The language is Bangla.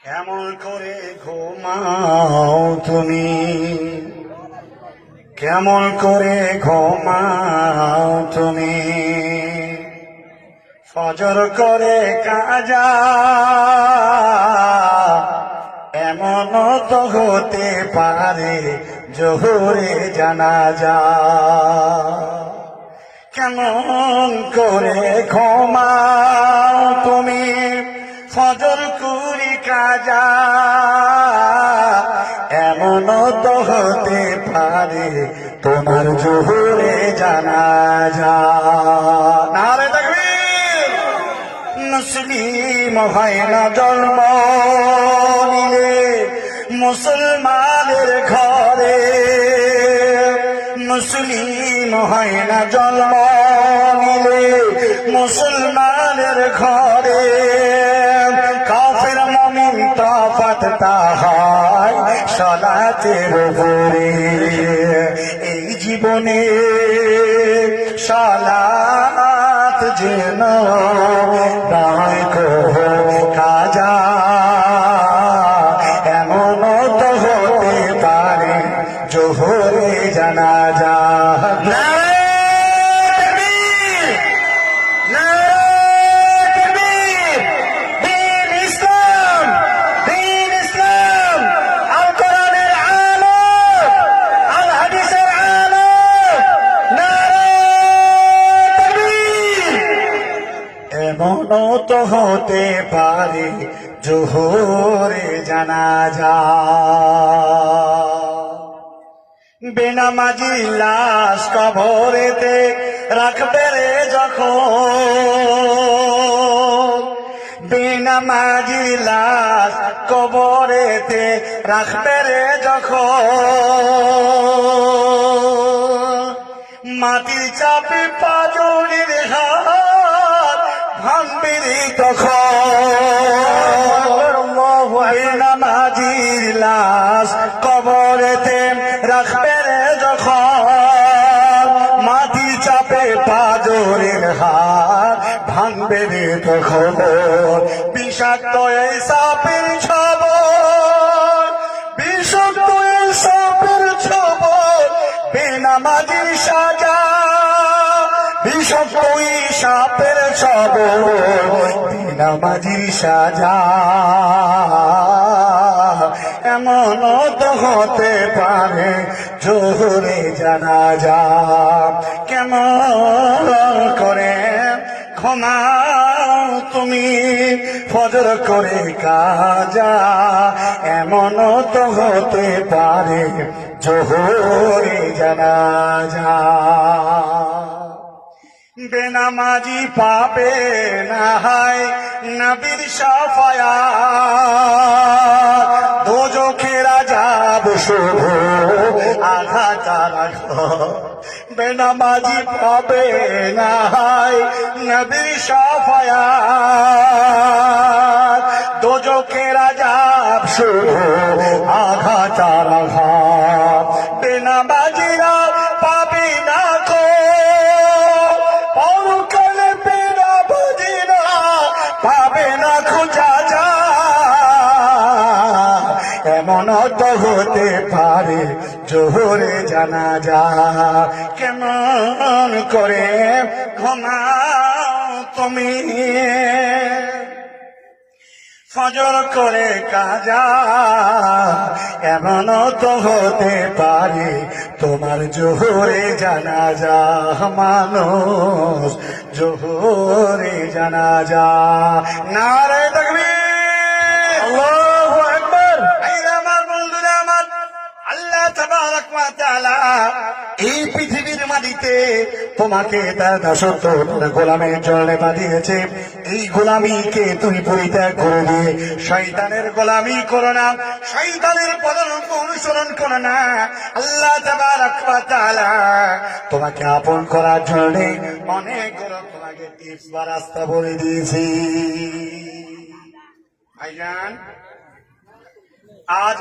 কেমন করে ঘুমাও তুমি, কেমন করে ঘুমাও তুমি, ফজর করে কাজা এমন তো হতে পারে জোহরে জানাজা। কেমন করে ঘুমাও তুমি, ফজর কুরি কাজা এমন তো হতে পারে তোমার জোহরে জানাজা। নারে তাকবীর। মুসলিম হয় না জন্ম নিলে মুসলমানের ঘরে, মুসলিম হয় না জন্ম নিলে মুসলমানের ঘরে, কাফের মুমিন তফাৎ হয় সালাতের উপরে। এই জীবনে সালাত যেন নয় কো কাজা এমন তো হতে পারে জোহরে জানাজা। এমন তো হতে পারে জোহরে জানাজা। বেনামাজি লাশ কবরেতে রাখবে রে যখন, বেনামাজি লাশ কবরেতে রাখবে রে যখন, মাটির চাপে পাজরের হাত ভাঙবে রে তখন। বেনামাজির লাশ কবরেতে রাখবে রে যখন, মাটি চাপে পাজরের হাত ভাঙবে রে তখন। বিষাক্ত এই সাপের ছবল, বিষাক্ত এই সাপের ছবল বেনামাজির সাজা, বিষাক্ত এই সাপের ছবল বেনামাজির সাজা এমন তো হতে পারে জোহরে জানাজা। কেমন করে ঘুমাও তুমি, ফজর করে কাজা এমন তো হতে পারে জোহরে জানাজা। বেনামাজি পাবে না হয় নবীর শাফায়াত, দোজখের আযাব শুধু আঘাত রাখো। বেনামাজি পাবে না হয় নবীর শাফায়াত, দোজখের আযাব শুধু আঘাত রাখো। বেনামাজিরা পাবে না কো পরকালে, বেনামাজিরা পাবে না খোঁজা যা এমন তো হতে পারে জোহরে জানাজা। কেমন করে ঘুমাও তুমি, ফজর করে কাজা এমন তো হতে পারে তোমার জোহরে জানাজা। মানুষ জোহরে জানাজা। নারে তাকবীর, আল্লাহু আকবার। আমার বন্ধুরা আমার, আল্লাহ তাবারক ওয়া তাআলা এই পৃথিবীর মাটিতে তোমাকে তার দাসত্ব গোলামের জন্য পাঠিয়েছে। এই গোলামিকে তুমি পরিত্যাগ করে দিয়ে শয়তানের গোলামি করো না, শয়তানের পদাঙ্ক অনুসরণ করো না। আল্লাহ তাবারক ওয়া তাআলা তোমাকে আপন করার জন্য অনেক তোমাকে টিপস বা রাস্তা বলে দিয়েছি। ভাইজান, আজ